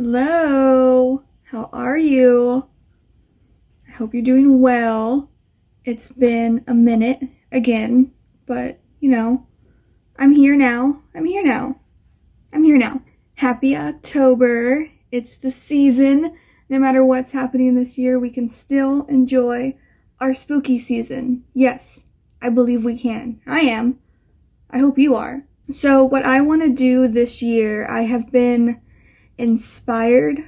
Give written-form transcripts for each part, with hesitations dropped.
Hello, how are you? I hope you're doing well. It's been a minute again, but I'm here now. Happy October. It's the season. No matter what's happening this year, we can still enjoy our spooky season. Yes, I believe we can. I am. I hope you are. So what I want to do this year, I have been inspired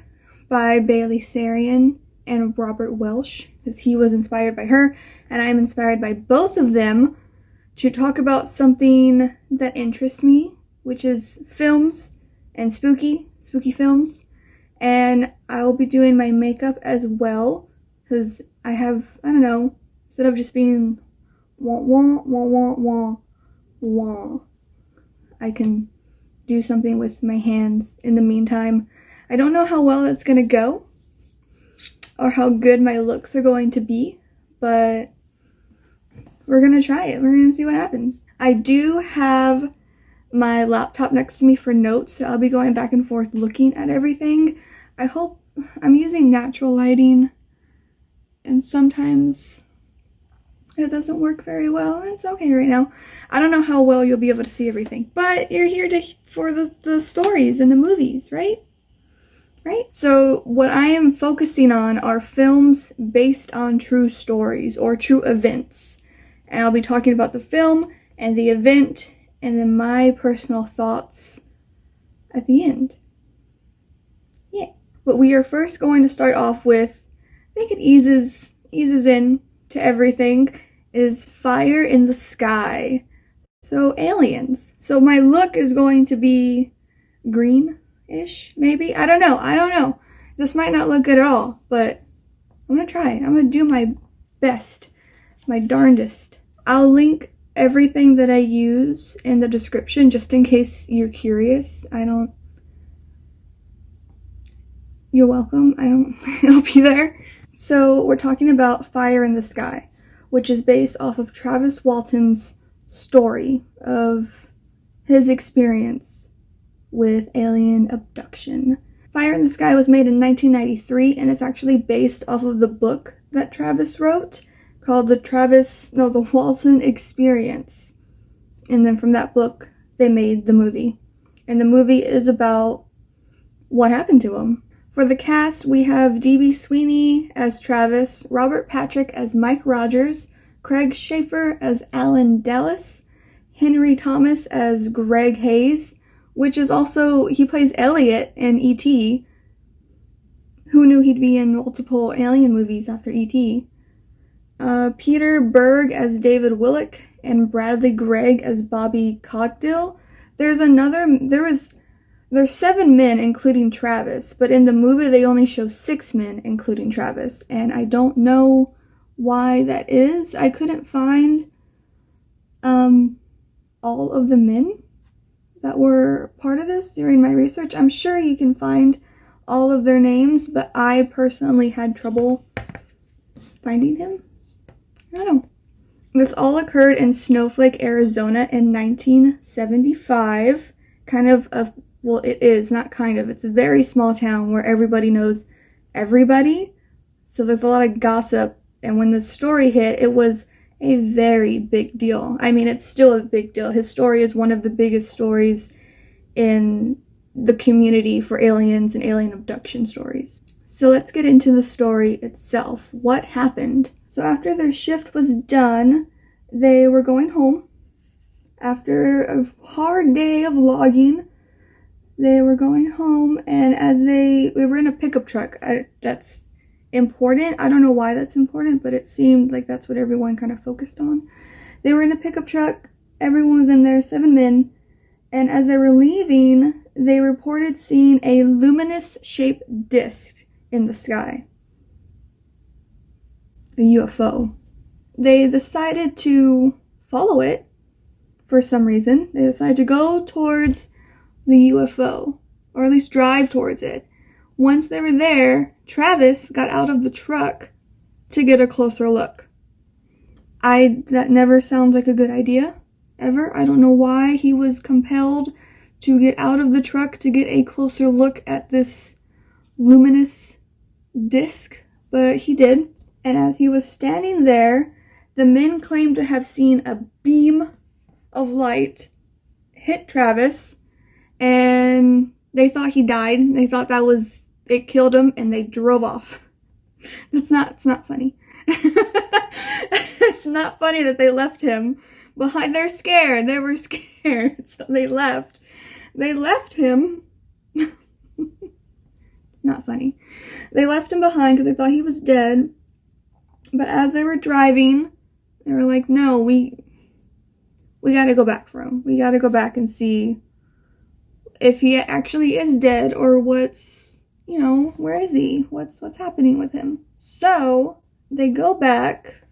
by Bailey Sarian and Robert Welsh, because he was inspired by her, and I'm inspired by both of them to talk about something that interests me, which is films and spooky films. And I'll be doing my makeup as well, because I have, I don't know, instead of just being wah wah wah wah wah wah, I can do something with my hands in the meantime. I don't know how well that's gonna go or how good my looks are going to be, but we're gonna try it. We're gonna see what happens. I do have my laptop next to me for notes, so I'll be going back and forth looking at everything. I hope I'm using natural lighting, and sometimes it doesn't work very well. It's okay right now. I don't know how well you'll be able to see everything, but you're here for the stories and the movies, right? So what I am focusing on are films based on true stories or true events. And I'll be talking about the film and the event and then my personal thoughts at the end. Yeah. But we are first going to start off with, I think it eases in to everything, is fire in the sky. So aliens. So my look is going to be green-ish, maybe? I don't know. This might not look good at all, but I'm gonna try. I'm gonna do my best, my darndest. I'll link everything that I use in the description just in case you're curious. You're welcome. It'll be there. So we're talking about Fire in the Sky, which is based off of Travis Walton's story of his experience with alien abduction. Fire in the Sky was made in 1993, and it's actually based off of the book that Travis wrote called the Walton Experience. And then from that book, they made the movie. And the movie is about what happened to him. For the cast, we have D.B. Sweeney as Travis, Robert Patrick as Mike Rogers, Craig Schaefer as Alan Dallas, Henry Thomas as Greg Hayes, which is also, he plays Elliot in E.T. Who knew he'd be in multiple alien movies after E.T.? Peter Berg as David Willick, and Bradley Gregg as Bobby Cogdill. There's 7 men, including Travis, but in the movie they only show 6 men, including Travis, and I don't know why that is. I couldn't find all of the men that were part of this during my research. I'm sure you can find all of their names, but I personally had trouble finding him. I don't know. This all occurred in Snowflake, Arizona in 1975. It's a very small town where everybody knows everybody. So there's a lot of gossip. And when the story hit, it was a very big deal. I mean, it's still a big deal. His story is one of the biggest stories in the community for aliens and alien abduction stories. So let's get into the story itself. What happened? So after their shift was done, they were going home. After a hard day of logging, they were going home, and we were in a pickup truck. That's important. I don't know why that's important, but it seemed like that's what everyone kind of focused on. They were in a pickup truck. Everyone was in there, 7 men. And as they were leaving, they reported seeing a luminous-shaped disc in the sky. A UFO. They decided to follow it for some reason. They decided to go towards the UFO, or at least drive towards it. Once they were there, Travis got out of the truck to get a closer look. That never sounds like a good idea, ever. I don't know why he was compelled to get out of the truck to get a closer look at this luminous disc, but he did. And as he was standing there, the men claimed to have seen a beam of light hit Travis, and they thought he died. They thought it killed him, and they drove off. It's not funny. It's not funny that they left him behind. They're scared. They were scared, so they left. They left him. It's not funny. They left him behind because they thought he was dead. But as they were driving, they were like, no, we gotta go back for him. We gotta go back and see if he actually is dead, or what's, where is he? What's happening with him? So they go back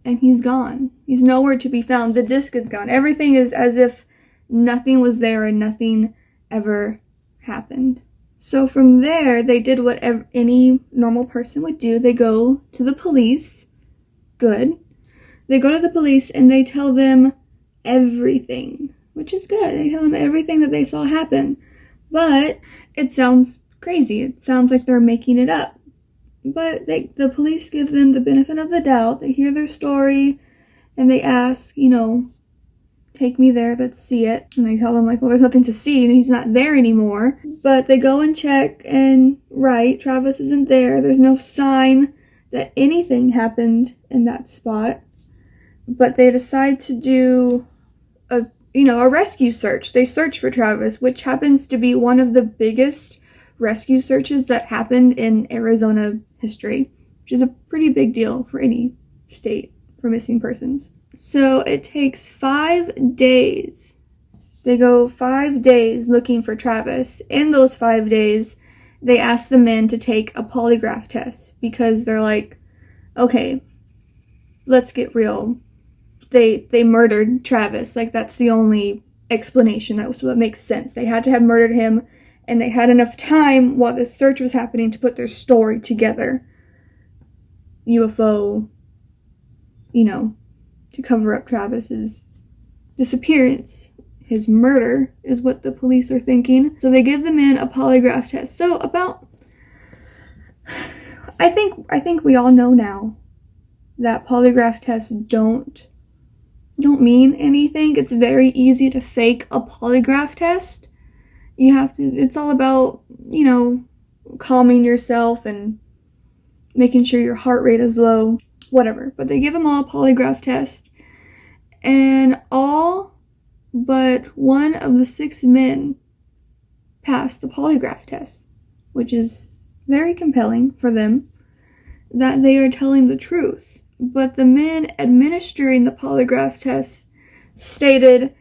and he's gone. He's nowhere to be found. The disc is gone. Everything is as if nothing was there and nothing ever happened. So from there, they did what any normal person would do. They go to the police. Good. They go to the police and they tell them everything, which is good. They tell them everything that they saw happen. But it sounds crazy. It sounds like they're making it up. But the police give them the benefit of the doubt. They hear their story and they ask, take me there, let's see it. And they tell them, like, well, there's nothing to see and he's not there anymore. But they go and check, and right, Travis isn't there. There's no sign that anything happened in that spot. But they decide to do a rescue search. They search for Travis, which happens to be one of the biggest rescue searches that happened in Arizona history, which is a pretty big deal for any state for missing persons. So it takes 5 days. They go 5 days looking for Travis. In those 5 days, they ask the men to take a polygraph test because they're like, okay, let's get real. They murdered Travis. Like, that's the only explanation. That was what makes sense. They had to have murdered him, and they had enough time while the search was happening to put their story together. UFO, to cover up Travis's disappearance. His murder is what the police are thinking. So they give the man a polygraph test. So I think we all know now that polygraph tests don't mean anything. It's very easy to fake a polygraph test. It's all about, calming yourself and making sure your heart rate is low, whatever. But they give them all a polygraph test, and all but one of the 6 men passed the polygraph test, which is very compelling for them that they are telling the truth. But the men administering the polygraph test stated,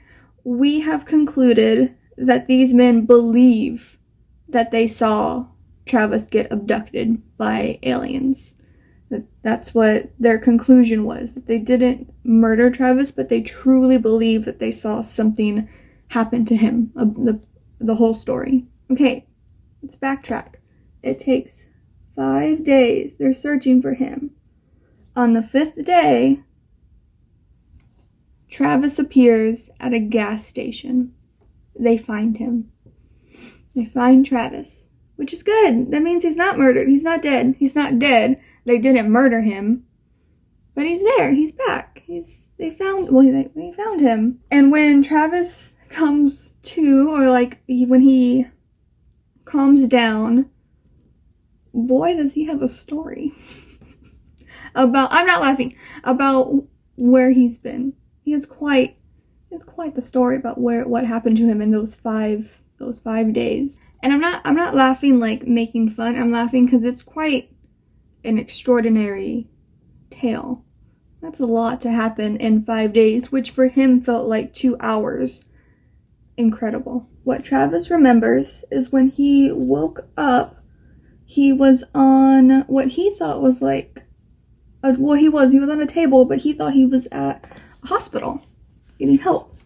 "We have concluded that these men believe that they saw Travis get abducted by aliens." That's what their conclusion was, that they didn't murder Travis, but they truly believe that they saw something happen to him, the whole story. Okay, let's backtrack. It takes 5 days. They're searching for him. On the 5th day, Travis appears at a gas station. They find him. They find Travis, which is good. That means he's not murdered. He's not dead. He's not dead. They didn't murder him, but he's there. He's back. They found him. And when Travis comes to, or when he calms down, boy, does he have a story about, I'm not laughing, about where he's been. He has quite the story about what happened to him in those five days. And I'm not laughing like making fun. I'm laughing because it's quite an extraordinary tale. That's a lot to happen in 5 days, which for him felt like 2 hours. Incredible. What Travis remembers is when he woke up, he was on what he thought was he was on a table, but he thought he was at a hospital getting help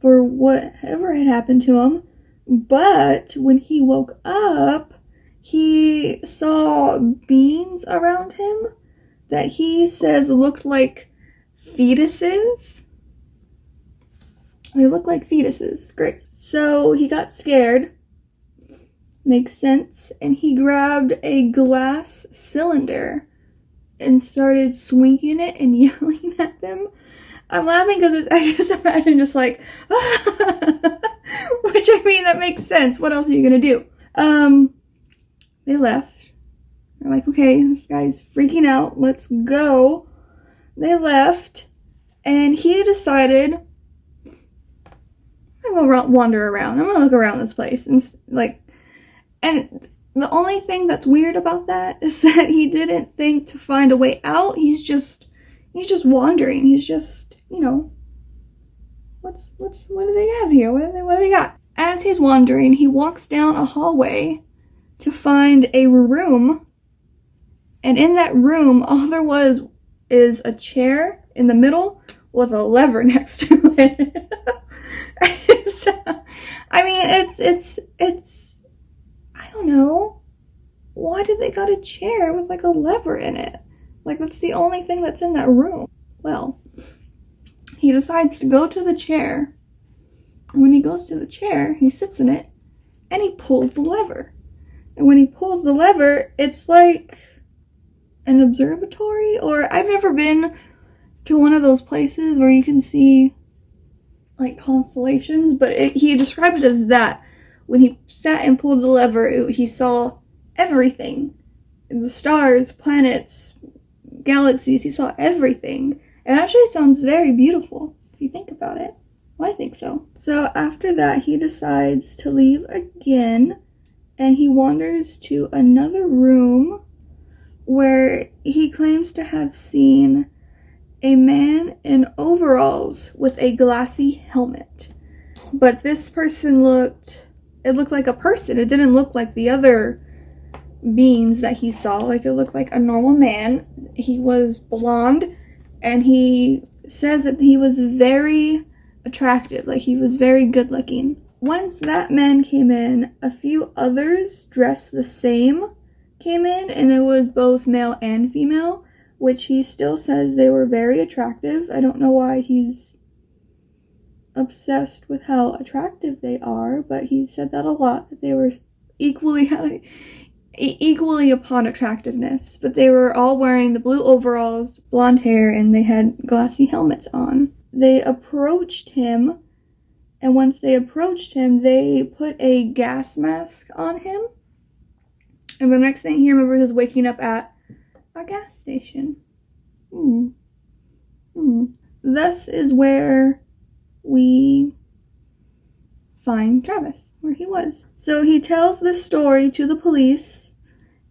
for whatever had happened to him. But when he woke up, he saw beings around him that he says looked like fetuses. They look like fetuses. Great. So he got scared Makes sense. And he grabbed a glass cylinder and started swinging it and yelling at them. I'm laughing because I just imagine just like, which I mean, that makes sense. What else are you gonna do? They left. They're like, okay, this guy's freaking out. Let's go. They left, and he decided, I'm gonna go wander around. I'm gonna look around this place, and the only thing that's weird about that is that he didn't think to find a way out. He's just wandering. He's just, you know, what do they have here? What do they got? As he's wandering, he walks down a hallway to find a room, and in that room, all there was is a chair in the middle with a lever next to it. I mean, it's I don't know. Why did they got a chair with like a lever in it? Like, that's the only thing that's in that room. Well, he decides to go to the chair. And when he goes to the chair, he sits in it and he pulls the lever. And when he pulls the lever, it's like an observatory, or I've never been to one of those places where you can see like constellations, but he described it as that. When he sat and pulled the lever, he saw everything. The stars, planets, galaxies, he saw everything. It actually sounds very beautiful if you think about it. Well, I think so. So after that, he decides to leave again, and he wanders to another room where he claims to have seen a man in overalls with a glassy helmet. But this person looked like a person. It didn't look like the other beings that he saw. Like, it looked like a normal man. He was blonde, and he says that he was very attractive. Like, he was very good looking. Once that man came in, a few others dressed the same came in, and it was both male and female, which he still says they were very attractive. I don't know why he's obsessed with how attractive they are, but he said that a lot, that they were equally upon attractiveness. But they were all wearing the blue overalls, blonde hair, and they had glassy helmets on. They approached him, and once they approached him, they put a gas mask on him. And the next thing he remembers is waking up at a gas station. Thus is where we find Travis, where he was. So he tells this story to the police,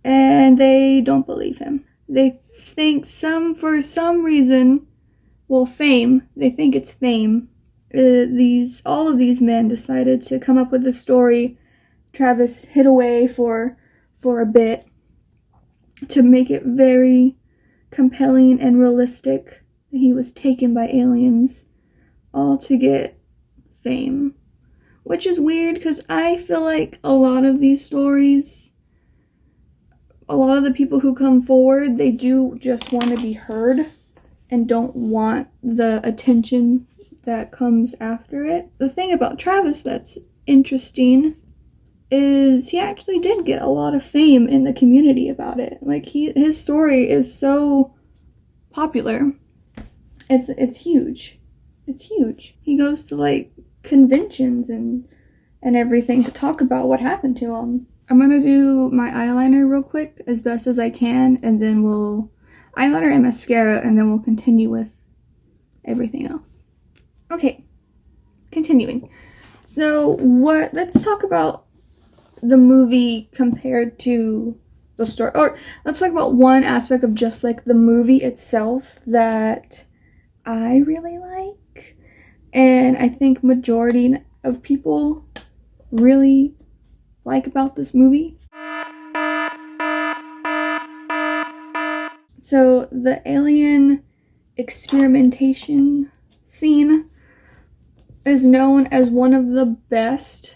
and they don't believe him. They think for some reason, well, fame, they think it's fame. All of these men decided to come up with a story Travis hid away for a bit to make it very compelling and realistic that he was taken by aliens, all to get fame. Which is weird, because I feel like a lot of these stories, a lot of the people who come forward, they do just want to be heard and don't want the attention that comes after it. The thing about Travis that's interesting is he actually did get a lot of fame in the community about it. Like, his story is so popular. It's huge. It's huge. He goes to like conventions and everything to talk about what happened to him. I'm gonna do my eyeliner real quick as best as I can, and then we'll eyeliner and mascara, and then we'll continue with everything else. Okay, continuing. So let's talk about the movie compared to the story, or let's talk about one aspect of just like the movie itself that I really like, and I think majority of people really like about this movie. So the alien experimentation scene is known as one of the best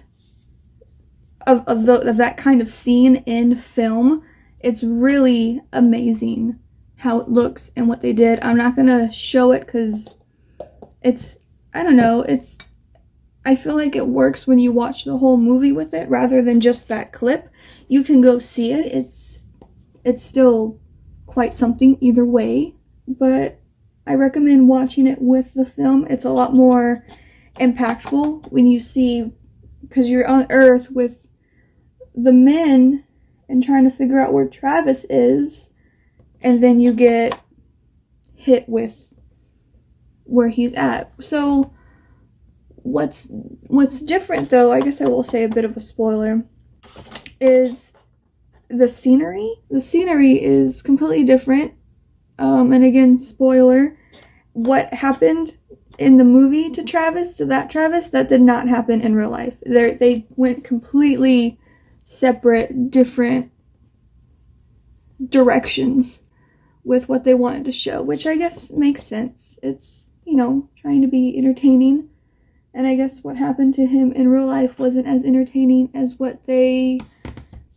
of that kind of scene in film. It's really amazing how it looks and what they did. I'm not gonna show it because it's, I don't know, I feel like it works when you watch the whole movie with it rather than just that clip. You can go see it. It's still quite something either way, but I recommend watching it with the film. It's a lot more impactful when you see, because you're on Earth with the men and trying to figure out where Travis is, and then you get hit with where he's at. So what's different, though, I guess I will say a bit of a spoiler, is the scenery. The scenery is completely different. And again, spoiler, what happened in the movie to Travis, that did not happen in real life. They went completely separate, different directions with what they wanted to show, which I guess makes sense. It's, you know, trying to be entertaining. And I guess what happened to him in real life wasn't as entertaining as what they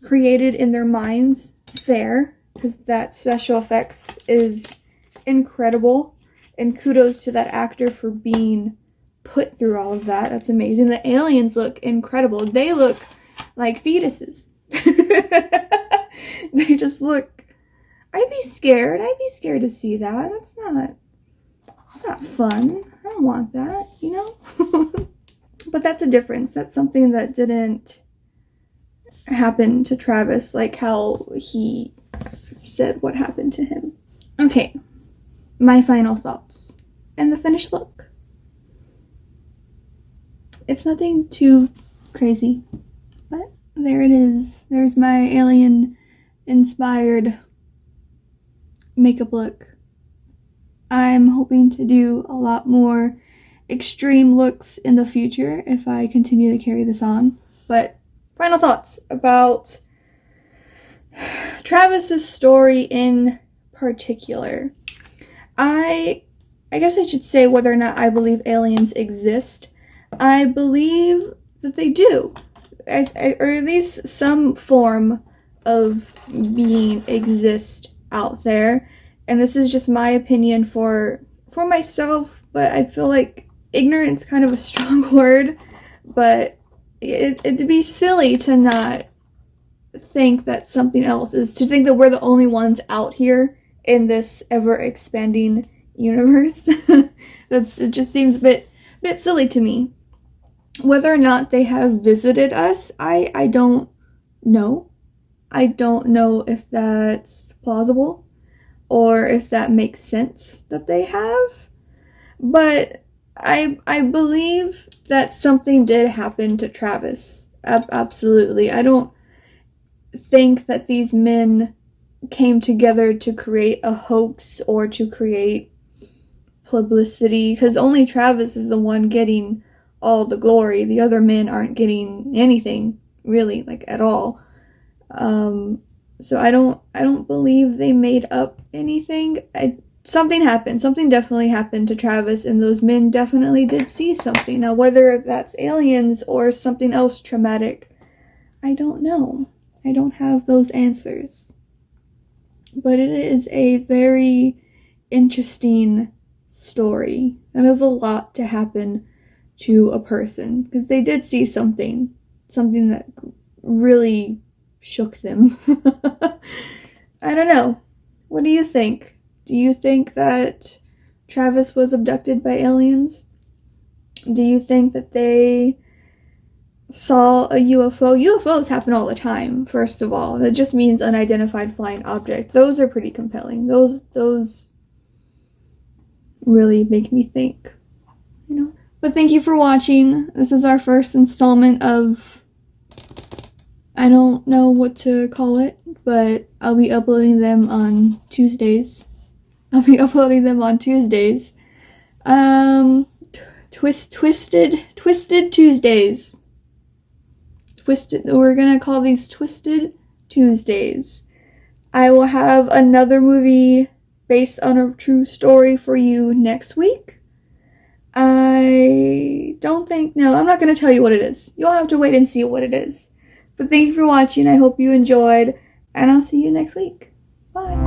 created in their minds. Fair, because that special effects is incredible. And kudos to that actor for being put through all of that. That's amazing. The aliens look incredible. They look like fetuses. They just look... I'd be scared. I'd be scared to see that. That's not fun. I don't want that, you know? But that's a difference. That's something that didn't happen to Travis, like how he said what happened to him. Okay, my final thoughts and the finished look. It's nothing too crazy, but there it is. There's my alien-inspired makeup look. I'm hoping to do a lot more extreme looks in the future if I continue to carry this on. But final thoughts about Travis's story in particular. I guess I should say whether or not I believe aliens exist. I believe that they do. Or at least some form of being exists out there. And this is just my opinion for myself, but I feel like ignorance kind of a strong word, but it'd be silly to not think that something else is, to think that we're the only ones out here in this ever-expanding universe. It just seems a bit silly to me. Whether or not they have visited us, I don't know. I don't know if that's plausible or if that makes sense that they have. But I believe that something did happen to Travis. Absolutely. I don't think that these men came together to create a hoax or to create publicity, because only Travis is the one getting all the glory. The other men aren't getting anything, really, like, at all. So I don't believe they made up anything. Something happened. Something definitely happened to Travis, and those men definitely did see something. Now, whether that's aliens or something else traumatic, I don't know. I don't have those answers. But it is a very interesting story. That is a lot to happen to a person, because they did see something that really shook them. I don't know. What do you think? Do you think that Travis was abducted by aliens? Do you think that they saw a UFO? UFOs happen all the time, first of all. That just means unidentified flying object. Those are pretty compelling. Those really make me think, you know? But thank you for watching. This is our first installment of, I don't know what to call it, but I'll be uploading them on Tuesdays. Twisted Tuesdays. We're gonna call these Twisted Tuesdays. I will have another movie based on a true story for you next week. I'm not gonna tell you what it is. You'll have to wait and see what it is. But thank you for watching. I hope you enjoyed, and I'll see you next week. Bye.